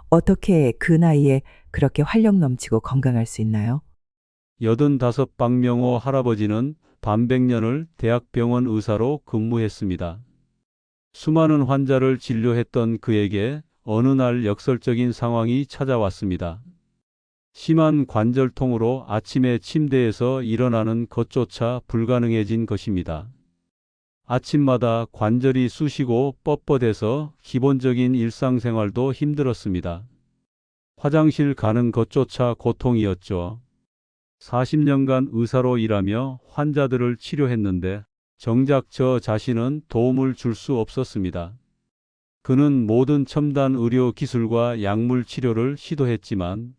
어떻게 그 나이에 그렇게 활력 넘치고 건강할 수 있나요? 85 박명호 할아버지는 반백년을 대학병원 의사로 근무했습니다. 수많은 환자를 진료했던 그에게 어느 날 역설적인 상황이 찾아왔습니다. 심한 관절통으로 아침에 침대에서 일어나는 것조차 불가능해진 것입니다. 아침마다 관절이 쑤시고 뻣뻣해서 기본적인 일상생활도 힘들었습니다. 화장실 가는 것조차 고통이었죠. 40년간 의사로 일하며 환자들을 치료했는데 정작 저 자신은 도움을 줄 수 없었습니다. 그는 모든 첨단 의료 기술과 약물 치료를 시도했지만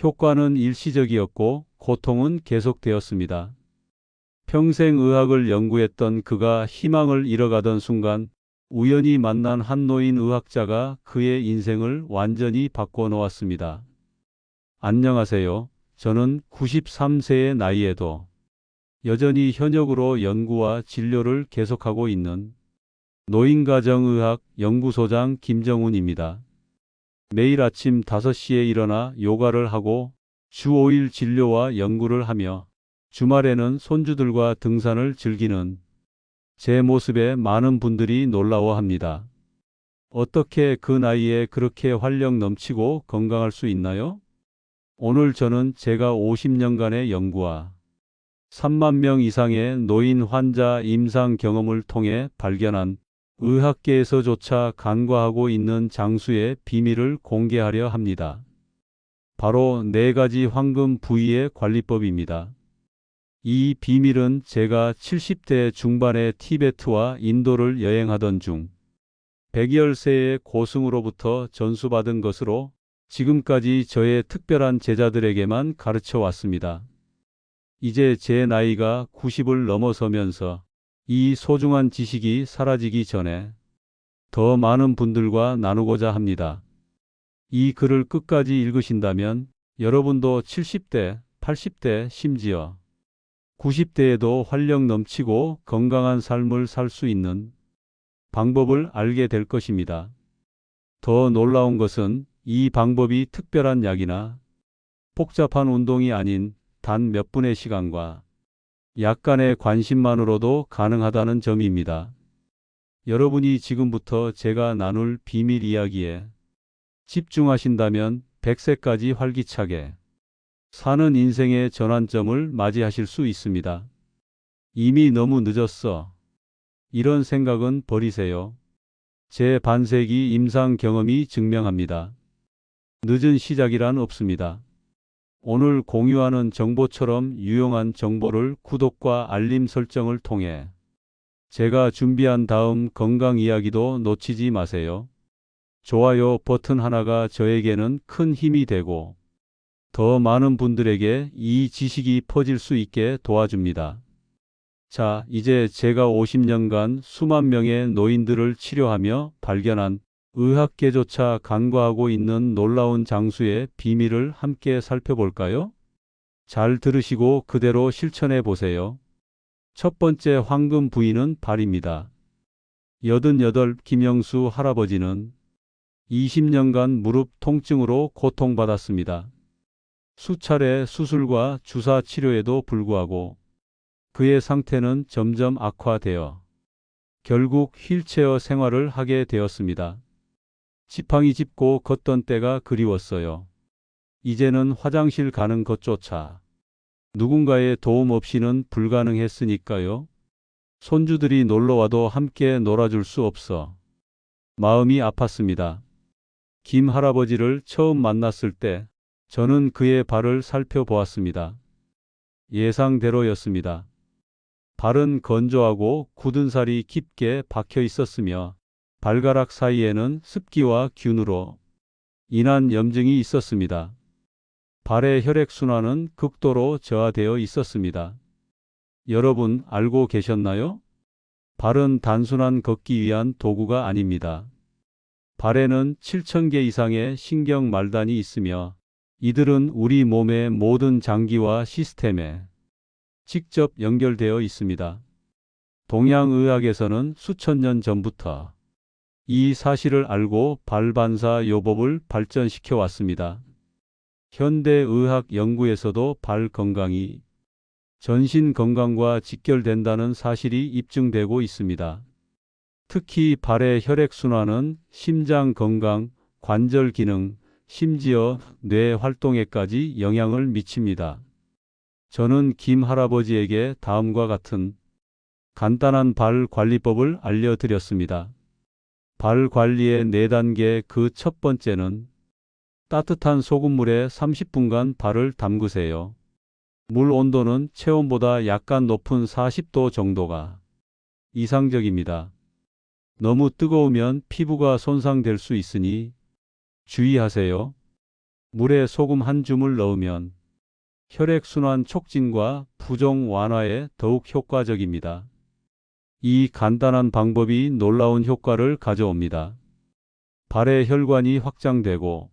효과는 일시적이었고 고통은 계속되었습니다. 평생 의학을 연구했던 그가 희망을 잃어가던 순간 우연히 만난 한 노인 의학자가 그의 인생을 완전히 바꿔놓았습니다. 안녕하세요. 저는 93세의 나이에도 여전히 현역으로 연구와 진료를 계속하고 있는 노인가정의학 연구소장 김정훈입니다. 매일 아침 5시에 일어나 요가를 하고 주 5일 진료와 연구를 하며 주말에는 손주들과 등산을 즐기는 제 모습에 많은 분들이 놀라워합니다. 어떻게 그 나이에 그렇게 활력 넘치고 건강할 수 있나요? 오늘 저는 제가 50년간의 연구와 3만 명 이상의 노인 환자 임상 경험을 통해 발견한 의학계에서조차 간과하고 있는 장수의 비밀을 공개하려 합니다. 바로 4가지 황금 부위의 관리법입니다. 이 비밀은 제가 70대 중반의 티베트와 인도를 여행하던 중 백열세의 고승으로부터 전수받은 것으로 지금까지 저의 특별한 제자들에게만 가르쳐 왔습니다. 이제 제 나이가 90을 넘어서면서 이 소중한 지식이 사라지기 전에 더 많은 분들과 나누고자 합니다. 이 글을 끝까지 읽으신다면 여러분도 70대, 80대, 심지어 90대에도 활력 넘치고 건강한 삶을 살 수 있는 방법을 알게 될 것입니다. 더 놀라운 것은 이 방법이 특별한 약이나 복잡한 운동이 아닌 단 몇 분의 시간과 약간의 관심만으로도 가능하다는 점입니다. 여러분이 지금부터 제가 나눌 비밀 이야기에 집중하신다면 100세까지 활기차게 사는 인생의 전환점을 맞이하실 수 있습니다. 이미 너무 늦었어. 이런 생각은 버리세요. 제 반세기 임상 경험이 증명합니다. 늦은 시작이란 없습니다. 오늘 공유하는 정보처럼 유용한 정보를 구독과 알림 설정을 통해 제가 준비한 다음 건강 이야기도 놓치지 마세요. 좋아요 버튼 하나가 저에게는 큰 힘이 되고 더 많은 분들에게 이 지식이 퍼질 수 있게 도와줍니다. 자, 이제 제가 50년간 수만 명의 노인들을 치료하며 발견한 의학계조차 간과하고 있는 놀라운 장수의 비밀을 함께 살펴볼까요? 잘 들으시고 그대로 실천해 보세요. 첫 번째 황금 부위는 발입니다. 88 김영수 할아버지는 20년간 무릎 통증으로 고통받았습니다. 수차례 수술과 주사 치료에도 불구하고 그의 상태는 점점 악화되어 결국 휠체어 생활을 하게 되었습니다. 지팡이 짚고 걷던 때가 그리웠어요. 이제는 화장실 가는 것조차 누군가의 도움 없이는 불가능했으니까요. 손주들이 놀러와도 함께 놀아줄 수 없어 마음이 아팠습니다. 김 할아버지를 처음 만났을 때 저는 그의 발을 살펴보았습니다. 예상대로였습니다. 발은 건조하고 굳은 살이 깊게 박혀 있었으며 발가락 사이에는 습기와 균으로 인한 염증이 있었습니다. 발의 혈액순환은 극도로 저하되어 있었습니다. 여러분 알고 계셨나요? 발은 단순한 걷기 위한 도구가 아닙니다. 발에는 7,000개 이상의 신경 말단이 있으며 이들은 우리 몸의 모든 장기와 시스템에 직접 연결되어 있습니다. 동양의학에서는 수천 년 전부터 이 사실을 알고 발반사 요법을 발전시켜 왔습니다. 현대의학 연구에서도 발 건강이 전신 건강과 직결된다는 사실이 입증되고 있습니다. 특히 발의 혈액순환은 심장 건강, 관절 기능, 심지어 뇌 활동에까지 영향을 미칩니다. 저는 김 할아버지에게 다음과 같은 간단한 발 관리법을 알려드렸습니다. 발 관리의 4단계, 그 첫 번째는 따뜻한 소금물에 30분간 발을 담그세요. 물 온도는 체온보다 약간 높은 40도 정도가 이상적입니다. 너무 뜨거우면 피부가 손상될 수 있으니 주의하세요. 물에 소금 한 줌을 넣으면 혈액순환 촉진과 부종 완화에 더욱 효과적입니다. 이 간단한 방법이 놀라운 효과를 가져옵니다. 발의 혈관이 확장되고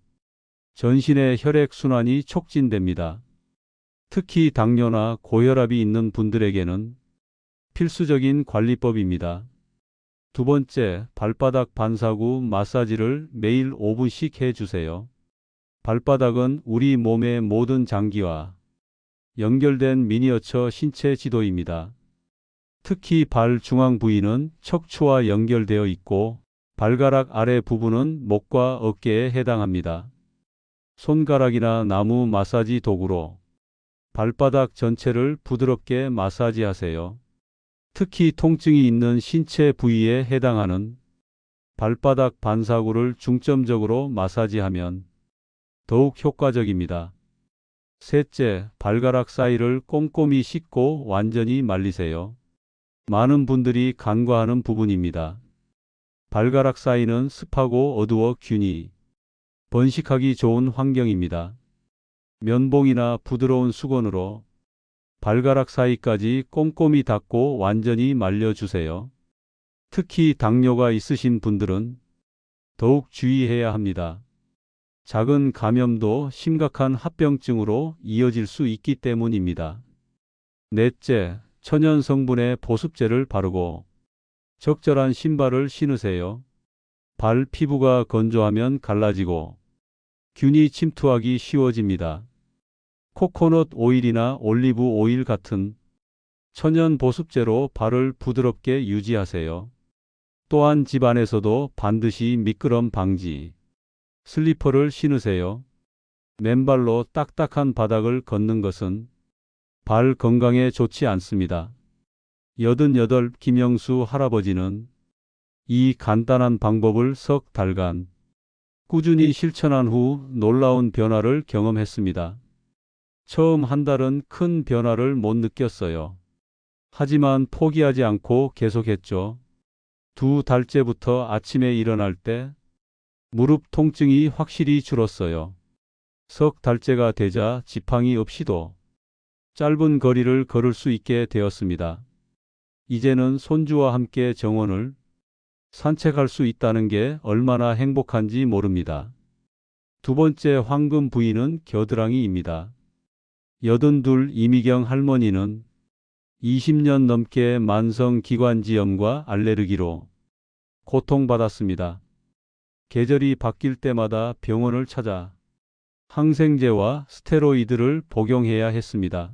전신의 혈액순환이 촉진됩니다. 특히 당뇨나 고혈압이 있는 분들에게는 필수적인 관리법입니다. 두 번째, 발바닥 반사구 마사지를 매일 5분씩 해주세요. 발바닥은 우리 몸의 모든 장기와 연결된 미니어처 신체 지도입니다. 특히 발 중앙 부위는 척추와 연결되어 있고 발가락 아래 부분은 목과 어깨에 해당합니다. 손가락이나 나무 마사지 도구로 발바닥 전체를 부드럽게 마사지하세요. 특히 통증이 있는 신체 부위에 해당하는 발바닥 반사구를 중점적으로 마사지하면 더욱 효과적입니다. 셋째, 발가락 사이를 꼼꼼히 씻고 완전히 말리세요. 많은 분들이 간과하는 부분입니다. 발가락 사이는 습하고 어두워 균이 번식하기 좋은 환경입니다. 면봉이나 부드러운 수건으로 발가락 사이까지 꼼꼼히 닦고 완전히 말려주세요. 특히 당뇨가 있으신 분들은 더욱 주의해야 합니다. 작은 감염도 심각한 합병증으로 이어질 수 있기 때문입니다. 넷째, 천연 성분의 보습제를 바르고 적절한 신발을 신으세요. 발 피부가 건조하면 갈라지고 균이 침투하기 쉬워집니다. 코코넛 오일이나 올리브 오일 같은 천연 보습제로 발을 부드럽게 유지하세요. 또한 집 안에서도 반드시 미끄럼 방지 슬리퍼를 신으세요. 맨발로 딱딱한 바닥을 걷는 것은 발 건강에 좋지 않습니다. 88 김영수 할아버지는 이 간단한 방법을 석 달간 꾸준히 실천한 후 놀라운 변화를 경험했습니다. 처음 한 달은 큰 변화를 못 느꼈어요. 하지만 포기하지 않고 계속했죠. 2달째부터 아침에 일어날 때 무릎 통증이 확실히 줄었어요. 석 달째가 되자 지팡이 없이도 짧은 거리를 걸을 수 있게 되었습니다. 이제는 손주와 함께 정원을 산책할 수 있다는 게 얼마나 행복한지 모릅니다. 두 번째 황금 부위는 겨드랑이입니다. 82 이미경 할머니는 20년 넘게 만성기관지염과 알레르기로 고통받았습니다. 계절이 바뀔 때마다 병원을 찾아 항생제와 스테로이드를 복용해야 했습니다.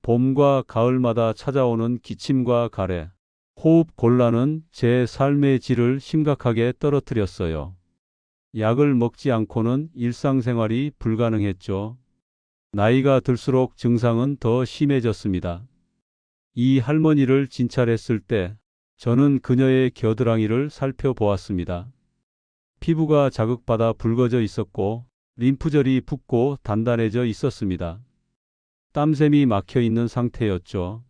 봄과 가을마다 찾아오는 기침과 가래, 호흡 곤란은 제 삶의 질을 심각하게 떨어뜨렸어요. 약을 먹지 않고는 일상생활이 불가능했죠. 나이가 들수록 증상은 더 심해졌습니다. 이 할머니를 진찰했을 때 저는 그녀의 겨드랑이를 살펴보았습니다. 피부가 자극받아 붉어져 있었고 림프절이 붓고 단단해져 있었습니다. 땀샘이 막혀 있는 상태였죠.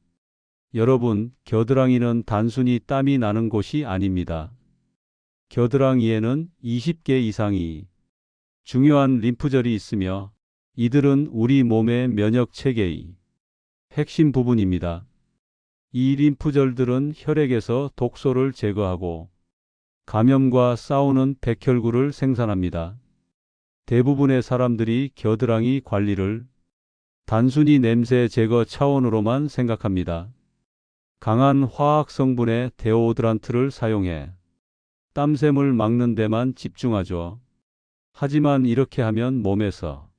여러분, 겨드랑이는 단순히 땀이 나는 곳이 아닙니다. 겨드랑이에는 20개 이상이 중요한 림프절이 있으며 이들은 우리 몸의 면역 체계의 핵심 부분입니다. 이 림프절들은 혈액에서 독소를 제거하고 감염과 싸우는 백혈구를 생산합니다. 대부분의 사람들이 겨드랑이 관리를 단순히 냄새 제거 차원으로만 생각합니다. 강한 화학 성분의 데오드란트를 사용해 땀샘을 막는 데만 집중하죠. 하지만 이렇게 하면 몸에서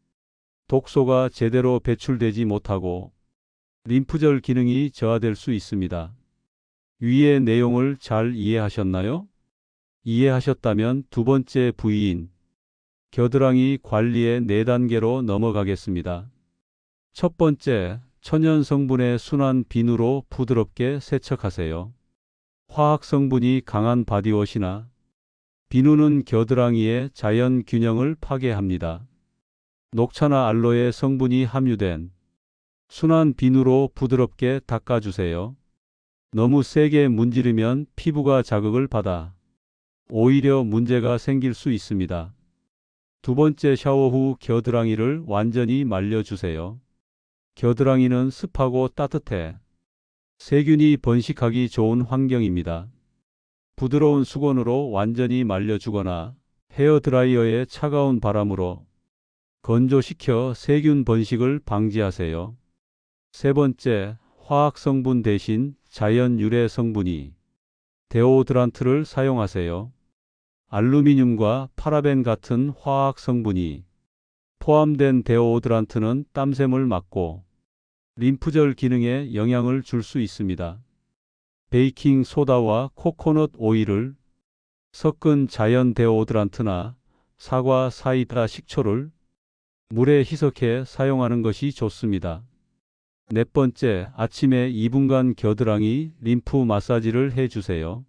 독소가 제대로 배출되지 못하고 림프절 기능이 저하될 수 있습니다. 위의 내용을 잘 이해하셨나요? 이해하셨다면 두 번째 부위인 겨드랑이 관리의 4단계로 넘어가겠습니다. 첫 번째, 천연 성분의 순한 비누로 부드럽게 세척하세요. 화학 성분이 강한 바디워시나 비누는 겨드랑이의 자연 균형을 파괴합니다. 녹차나 알로에 성분이 함유된 순한 비누로 부드럽게 닦아주세요. 너무 세게 문지르면 피부가 자극을 받아 오히려 문제가 생길 수 있습니다. 두 번째, 샤워 후 겨드랑이를 완전히 말려주세요. 겨드랑이는 습하고 따뜻해 세균이 번식하기 좋은 환경입니다. 부드러운 수건으로 완전히 말려주거나 헤어드라이어의 차가운 바람으로 건조시켜 세균 번식을 방지하세요. 세 번째, 화학 성분 대신 자연 유래 성분이 데오드란트를 사용하세요. 알루미늄과 파라벤 같은 화학 성분이 포함된 데오드란트는 땀샘을 막고 림프절 기능에 영향을 줄 수 있습니다. 베이킹 소다와 코코넛 오일을 섞은 자연 데오드란트나 사과 사이다 식초를 물에 희석해 사용하는 것이 좋습니다. 네 번째, 아침에 2분간 겨드랑이 림프 마사지를 해주세요.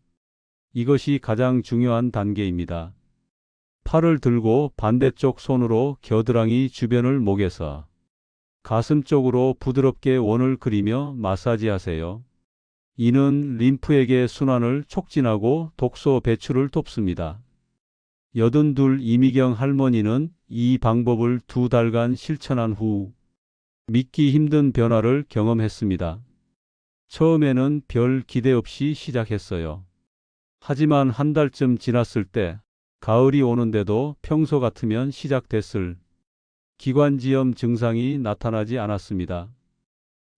이것이 가장 중요한 단계입니다. 팔을 들고 반대쪽 손으로 겨드랑이 주변을 목에서 가슴 쪽으로 부드럽게 원을 그리며 마사지하세요. 이는 림프액의 순환을 촉진하고 독소 배출을 돕습니다. 82 이미경 할머니는 이 방법을 2달간 실천한 후 믿기 힘든 변화를 경험했습니다. 처음에는 별 기대 없이 시작했어요. 하지만 한 달쯤 지났을 때 가을이 오는데도 평소 같으면 시작됐을 기관지염 증상이 나타나지 않았습니다.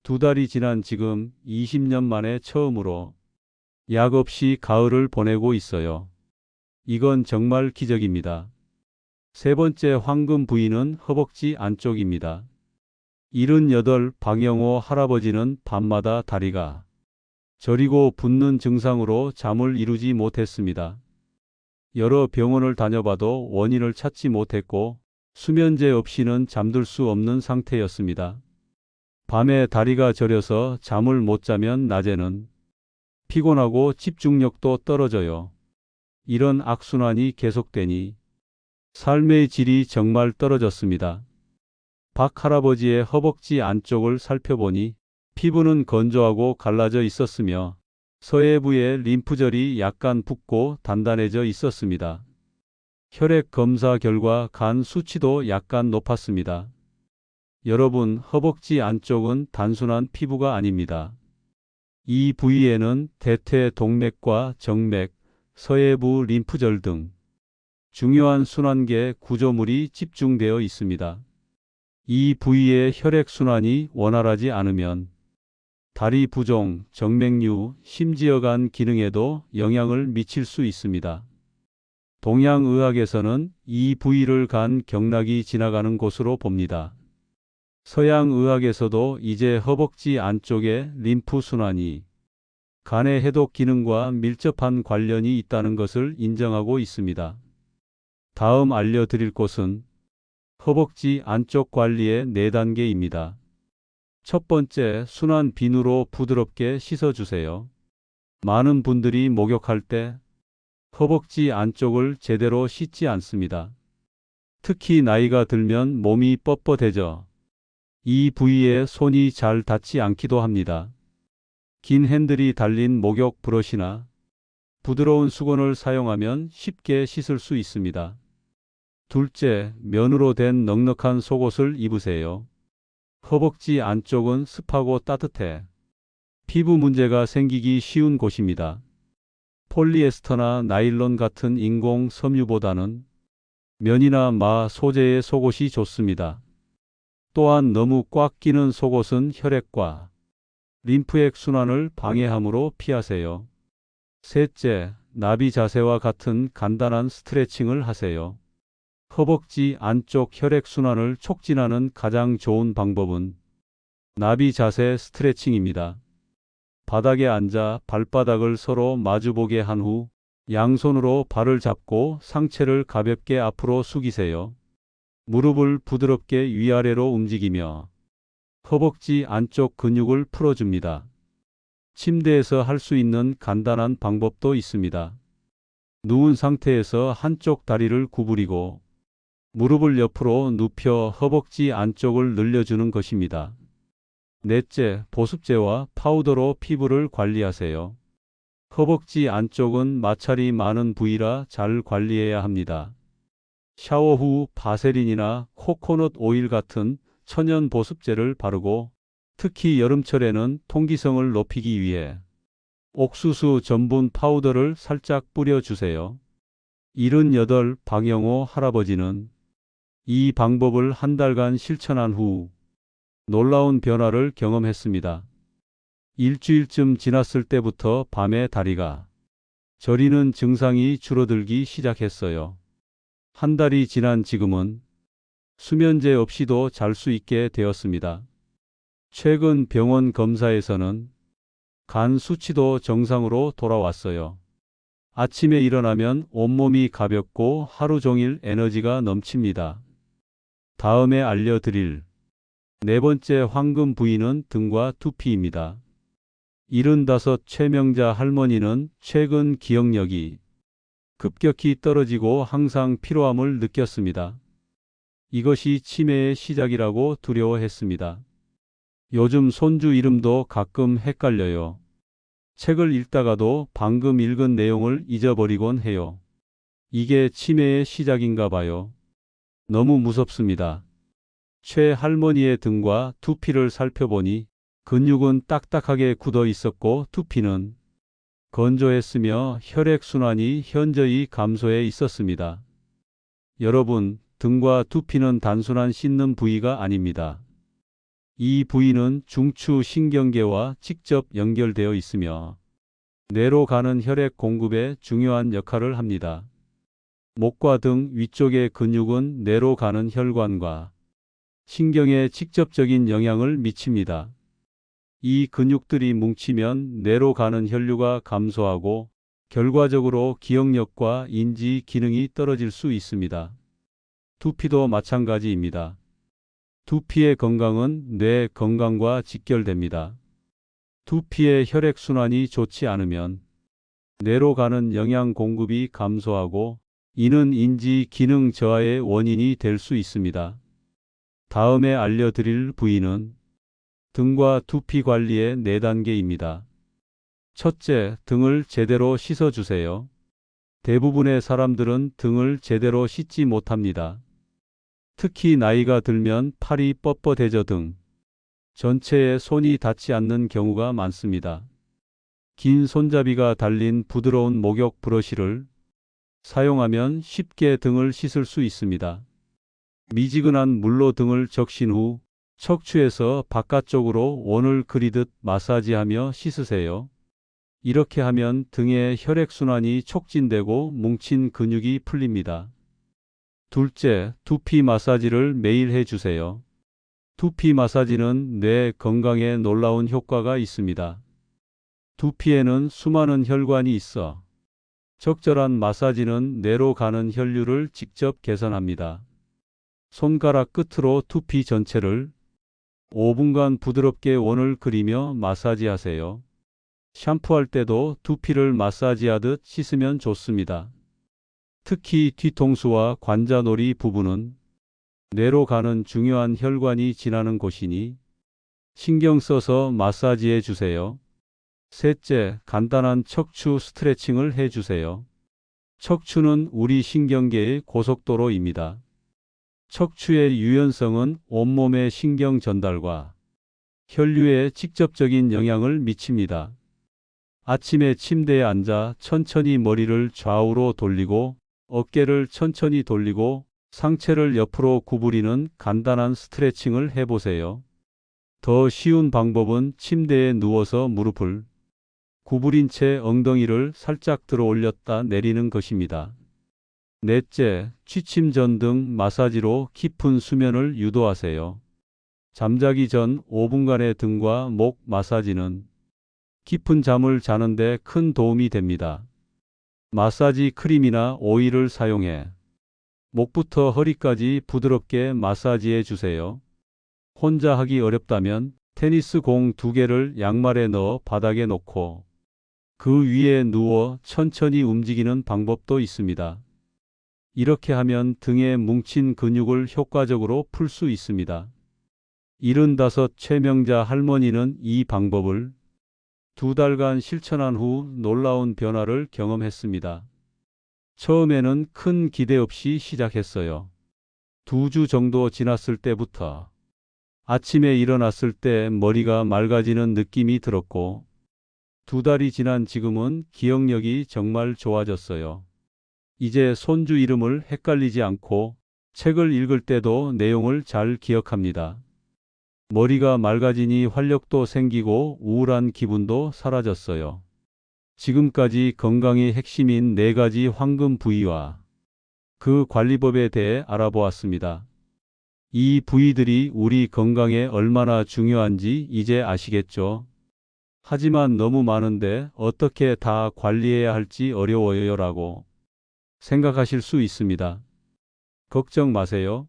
2달이 지난 지금 20년 만에 처음으로 약 없이 가을을 보내고 있어요. 이건 정말 기적입니다. 세 번째, 황금 부위는 허벅지 안쪽입니다. 78 방영호 할아버지는 밤마다 다리가 저리고 붓는 증상으로 잠을 이루지 못했습니다. 여러 병원을 다녀봐도 원인을 찾지 못했고 수면제 없이는 잠들 수 없는 상태였습니다. 밤에 다리가 저려서 잠을 못 자면 낮에는 피곤하고 집중력도 떨어져요. 이런 악순환이 계속되니 삶의 질이 정말 떨어졌습니다. 박 할아버지의 허벅지 안쪽을 살펴보니 피부는 건조하고 갈라져 있었으며 서해부의 림프절이 약간 붓고 단단해져 있었습니다. 혈액 검사 결과 간 수치도 약간 높았습니다. 여러분, 허벅지 안쪽은 단순한 피부가 아닙니다. 이 부위에는 대퇴 동맥과 정맥, 서해부 림프절 등 중요한 순환계 구조물이 집중되어 있습니다. 이 부위의 혈액순환이 원활하지 않으면 다리 부종, 정맥류, 심지어 간 기능에도 영향을 미칠 수 있습니다. 동양의학에서는 이 부위를 간 경락이 지나가는 곳으로 봅니다. 서양의학에서도 이제 허벅지 안쪽의 림프 순환이 간의 해독 기능과 밀접한 관련이 있다는 것을 인정하고 있습니다. 다음 알려드릴 곳은 허벅지 안쪽 관리의 4단계입니다. 첫 번째, 순한 비누로 부드럽게 씻어주세요. 많은 분들이 목욕할 때 허벅지 안쪽을 제대로 씻지 않습니다. 특히 나이가 들면 몸이 뻣뻣해져 이 부위에 손이 잘 닿지 않기도 합니다. 긴 핸들이 달린 목욕 브러쉬나 부드러운 수건을 사용하면 쉽게 씻을 수 있습니다. 둘째, 면으로 된 넉넉한 속옷을 입으세요. 허벅지 안쪽은 습하고 따뜻해 피부 문제가 생기기 쉬운 곳입니다. 폴리에스터나 나일론 같은 인공 섬유보다는 면이나 마 소재의 속옷이 좋습니다. 또한 너무 꽉 끼는 속옷은 혈액과 림프액 순환을 방해하므로 피하세요. 셋째, 나비 자세와 같은 간단한 스트레칭을 하세요. 허벅지 안쪽 혈액순환을 촉진하는 가장 좋은 방법은 나비 자세 스트레칭입니다. 바닥에 앉아 발바닥을 서로 마주보게 한 후 양손으로 발을 잡고 상체를 가볍게 앞으로 숙이세요. 무릎을 부드럽게 위아래로 움직이며 허벅지 안쪽 근육을 풀어줍니다. 침대에서 할 수 있는 간단한 방법도 있습니다. 누운 상태에서 한쪽 다리를 구부리고 무릎을 옆으로 눕혀 허벅지 안쪽을 늘려주는 것입니다. 넷째, 보습제와 파우더로 피부를 관리하세요. 허벅지 안쪽은 마찰이 많은 부위라 잘 관리해야 합니다. 샤워 후 바세린이나 코코넛 오일 같은 천연 보습제를 바르고 특히 여름철에는 통기성을 높이기 위해 옥수수 전분 파우더를 살짝 뿌려주세요. 78 방영호 할아버지는 이 방법을 한 달간 실천한 후 놀라운 변화를 경험했습니다. 일주일쯤 지났을 때부터 밤에 다리가 저리는 증상이 줄어들기 시작했어요. 한 달이 지난 지금은 수면제 없이도 잘 수 있게 되었습니다. 최근 병원 검사에서는 간 수치도 정상으로 돌아왔어요. 아침에 일어나면 온몸이 가볍고 하루 종일 에너지가 넘칩니다. 다음에 알려드릴 네 번째 황금 부위는 등과 두피입니다. 75 최명자 할머니는 최근 기억력이 급격히 떨어지고 항상 피로함을 느꼈습니다. 이것이 치매의 시작이라고 두려워했습니다. 요즘 손주 이름도 가끔 헷갈려요. 책을 읽다가도 방금 읽은 내용을 잊어버리곤 해요. 이게 치매의 시작인가 봐요. 너무 무섭습니다. 최 할머니의 등과 두피를 살펴보니 근육은 딱딱하게 굳어 있었고 두피는 건조했으며 혈액순환이 현저히 감소해 있었습니다. 여러분, 등과 두피는 단순한 씻는 부위가 아닙니다. 이 부위는 중추 신경계와 직접 연결되어 있으며 뇌로 가는 혈액 공급에 중요한 역할을 합니다. 목과 등 위쪽의 근육은 뇌로 가는 혈관과 신경에 직접적인 영향을 미칩니다. 이 근육들이 뭉치면 뇌로 가는 혈류가 감소하고 결과적으로 기억력과 인지 기능이 떨어질 수 있습니다. 두피도 마찬가지입니다. 두피의 건강은 뇌 건강과 직결됩니다. 두피의 혈액순환이 좋지 않으면 뇌로 가는 영양 공급이 감소하고 이는 인지 기능 저하의 원인이 될 수 있습니다. 다음에 알려드릴 부위는 등과 두피 관리의 4단계입니다. 첫째, 등을 제대로 씻어주세요. 대부분의 사람들은 등을 제대로 씻지 못합니다. 특히 나이가 들면 팔이 뻣뻣해져 등 전체에 손이 닿지 않는 경우가 많습니다. 긴 손잡이가 달린 부드러운 목욕 브러쉬를 사용하면 쉽게 등을 씻을 수 있습니다. 미지근한 물로 등을 적신 후 척추에서 바깥쪽으로 원을 그리듯 마사지하며 씻으세요. 이렇게 하면 등의 혈액순환이 촉진되고 뭉친 근육이 풀립니다. 둘째, 두피 마사지를 매일 해주세요. 두피 마사지는 뇌 건강에 놀라운 효과가 있습니다. 두피에는 수많은 혈관이 있어 적절한 마사지는 뇌로 가는 혈류를 직접 개선합니다. 손가락 끝으로 두피 전체를 5분간 부드럽게 원을 그리며 마사지하세요. 샴푸할 때도 두피를 마사지하듯 씻으면 좋습니다. 특히 뒤통수와 관자놀이 부분은 뇌로 가는 중요한 혈관이 지나는 곳이니 신경 써서 마사지해 주세요. 셋째, 간단한 척추 스트레칭을 해 주세요. 척추는 우리 신경계의 고속도로입니다. 척추의 유연성은 온몸의 신경 전달과 혈류에 직접적인 영향을 미칩니다. 아침에 침대에 앉아 천천히 머리를 좌우로 돌리고 어깨를 천천히 돌리고 상체를 옆으로 구부리는 간단한 스트레칭을 해보세요. 더 쉬운 방법은 침대에 누워서 무릎을 구부린 채 엉덩이를 살짝 들어 올렸다 내리는 것입니다. 넷째, 취침 전 등 마사지로 깊은 수면을 유도하세요. 잠자기 전 5분간의 등과 목 마사지는 깊은 잠을 자는데 큰 도움이 됩니다. 마사지 크림이나 오일을 사용해 목부터 허리까지 부드럽게 마사지해 주세요. 혼자 하기 어렵다면 테니스 공 2개를 양말에 넣어 바닥에 놓고 그 위에 누워 천천히 움직이는 방법도 있습니다. 이렇게 하면 등에 뭉친 근육을 효과적으로 풀 수 있습니다. 75 최명자 할머니는 이 방법을 2달간 실천한 후 놀라운 변화를 경험했습니다. 처음에는 큰 기대 없이 시작했어요. 2주 정도 지났을 때부터 아침에 일어났을 때 머리가 맑아지는 느낌이 들었고 2달이 지난 지금은 기억력이 정말 좋아졌어요. 이제 손주 이름을 헷갈리지 않고 책을 읽을 때도 내용을 잘 기억합니다. 머리가 맑아지니 활력도 생기고 우울한 기분도 사라졌어요. 지금까지 건강의 핵심인 4가지 황금 부위와 그 관리법에 대해 알아보았습니다. 이 부위들이 우리 건강에 얼마나 중요한지 이제 아시겠죠? 하지만 너무 많은데 어떻게 다 관리해야 할지 어려워요 라고 생각하실 수 있습니다. 걱정 마세요.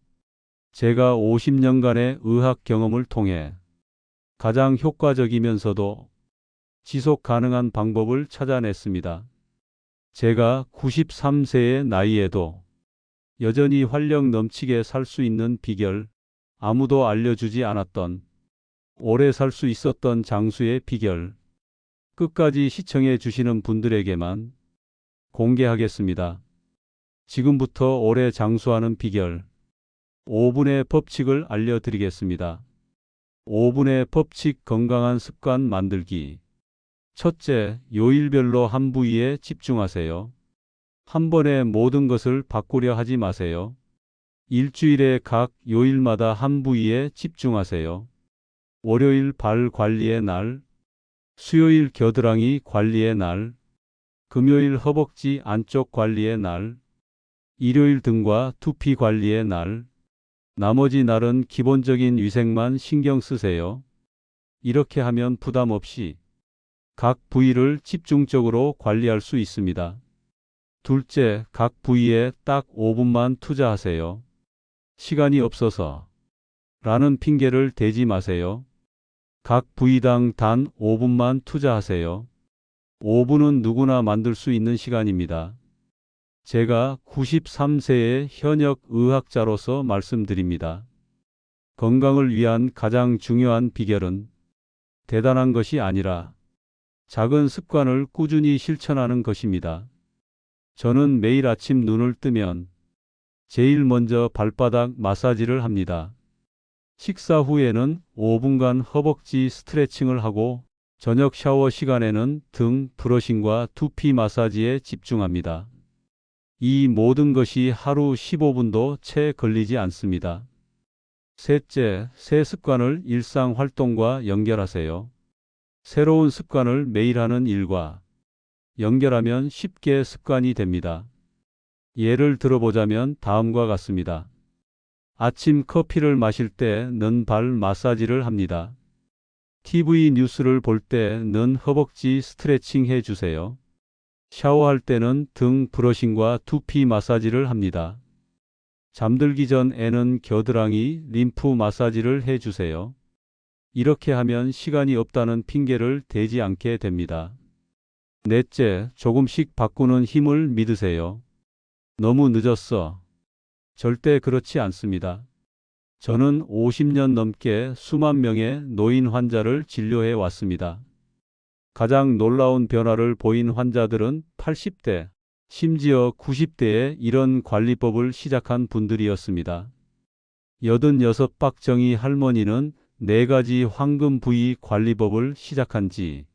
제가 50년간의 의학 경험을 통해 가장 효과적이면서도 지속 가능한 방법을 찾아냈습니다. 제가 93세의 나이에도 여전히 활력 넘치게 살 수 있는 비결, 아무도 알려주지 않았던 오래 살 수 있었던 장수의 비결, 끝까지 시청해 주시는 분들에게만 공개하겠습니다. 지금부터 오래 장수하는 비결, 5분의 법칙을 알려드리겠습니다. 5분의 법칙 건강한 습관 만들기. 첫째, 요일별로 한 부위에 집중하세요. 한 번에 모든 것을 바꾸려 하지 마세요. 일주일에 각 요일마다 한 부위에 집중하세요. 월요일 발 관리의 날, 수요일 겨드랑이 관리의 날, 금요일 허벅지 안쪽 관리의 날, 일요일 등과 두피 관리의 날, 나머지 날은 기본적인 위생만 신경 쓰세요. 이렇게 하면 부담 없이 각 부위를 집중적으로 관리할 수 있습니다. 둘째, 각 부위에 딱 5분만 투자하세요. 시간이 없어서 라는 핑계를 대지 마세요. 각 부위당 단 5분만 투자하세요. 5분은 누구나 만들 수 있는 시간입니다. 제가 93세의 현역 의학자로서 말씀드립니다. 건강을 위한 가장 중요한 비결은 대단한 것이 아니라 작은 습관을 꾸준히 실천하는 것입니다. 저는 매일 아침 눈을 뜨면 제일 먼저 발바닥 마사지를 합니다. 식사 후에는 5분간 허벅지 스트레칭을 하고 저녁 샤워 시간에는 등 브러싱과 두피 마사지에 집중합니다. 이 모든 것이 하루 15분도 채 걸리지 않습니다. 셋째, 새 습관을 일상 활동과 연결하세요. 새로운 습관을 매일 하는 일과 연결하면 쉽게 습관이 됩니다. 예를 들어보자면 다음과 같습니다. 아침 커피를 마실 때는 발 마사지를 합니다. TV 뉴스를 볼 때는 허벅지 스트레칭 해주세요. 샤워할 때는 등 브러싱과 두피 마사지를 합니다. 잠들기 전에는 겨드랑이, 림프 마사지를 해주세요. 이렇게 하면 시간이 없다는 핑계를 대지 않게 됩니다. 넷째, 조금씩 바꾸는 힘을 믿으세요. 너무 늦었어. 절대 그렇지 않습니다. 저는 50년 넘게 수만 명의 노인 환자를 진료해 왔습니다. 가장 놀라운 변화를 보인 환자들은 80대, 심지어 90대에 이런 관리법을 시작한 분들이었습니다. 86박정희 할머니는 4가지 황금 부위 관리법을 시작한 지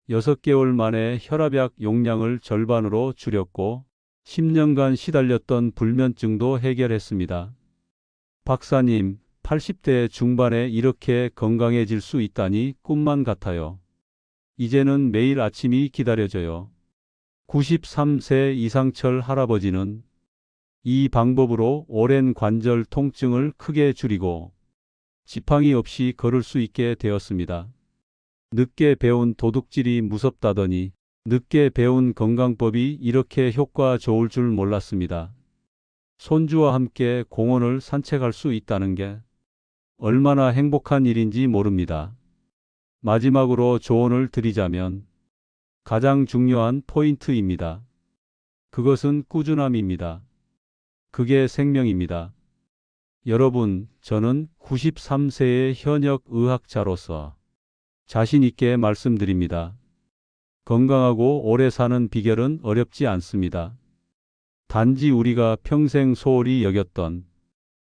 6개월 만에 혈압약 용량을 절반으로 줄였고 10년간 시달렸던 불면증도 해결했습니다. 박사님, 80대 중반에 이렇게 건강해질 수 있다니 꿈만 같아요. 이제는 매일 아침이 기다려져요. 93세 이상철 할아버지는 이 방법으로 오랜 관절 통증을 크게 줄이고 지팡이 없이 걸을 수 있게 되었습니다. 늦게 배운 도둑질이 무섭다더니 늦게 배운 건강법이 이렇게 효과 좋을 줄 몰랐습니다. 손주와 함께 공원을 산책할 수 있다는 게 얼마나 행복한 일인지 모릅니다. 마지막으로 조언을 드리자면 가장 중요한 포인트입니다. 그것은 꾸준함입니다. 그게 생명입니다. 여러분, 저는 93세의 현역 의학자로서 자신 있게 말씀드립니다. 건강하고 오래 사는 비결은 어렵지 않습니다. 단지 우리가 평생 소홀히 여겼던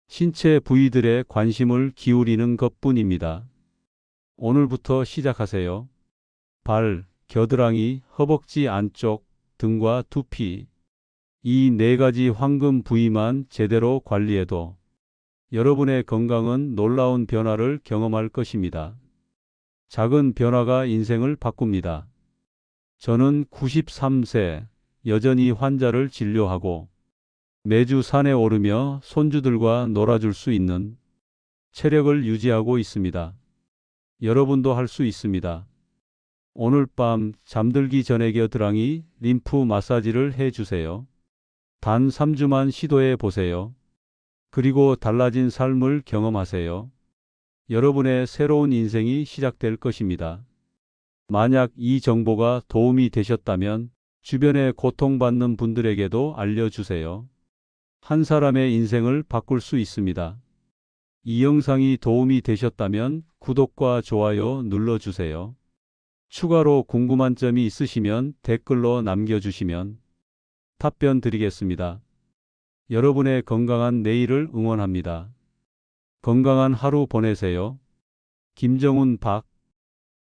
신체 부위들의 관심을 기울이는 것뿐입니다. 오늘부터 시작하세요. 발, 겨드랑이, 허벅지 안쪽, 등과 두피. 이 네 가지 황금 부위만 제대로 관리해도 여러분의 건강은 놀라운 변화를 경험할 것입니다. 작은 변화가 인생을 바꿉니다. 저는 93세 여전히 환자를 진료하고 매주 산에 오르며 손주들과 놀아줄 수 있는 체력을 유지하고 있습니다. 여러분도 할 수 있습니다. 오늘 밤 잠들기 전에 겨드랑이 림프 마사지를 해주세요. 단 3주만 시도해 보세요. 그리고 달라진 삶을 경험하세요. 여러분의 새로운 인생이 시작될 것입니다. 만약 이 정보가 도움이 되셨다면 주변에 고통받는 분들에게도 알려주세요. 한 사람의 인생을 바꿀 수 있습니다. 이 영상이 도움이 되셨다면 구독과 좋아요 눌러주세요. 추가로 궁금한 점이 있으시면 댓글로 남겨주시면 답변 드리겠습니다. 여러분의 건강한 내일을 응원합니다. 건강한 하루 보내세요. 김정훈 박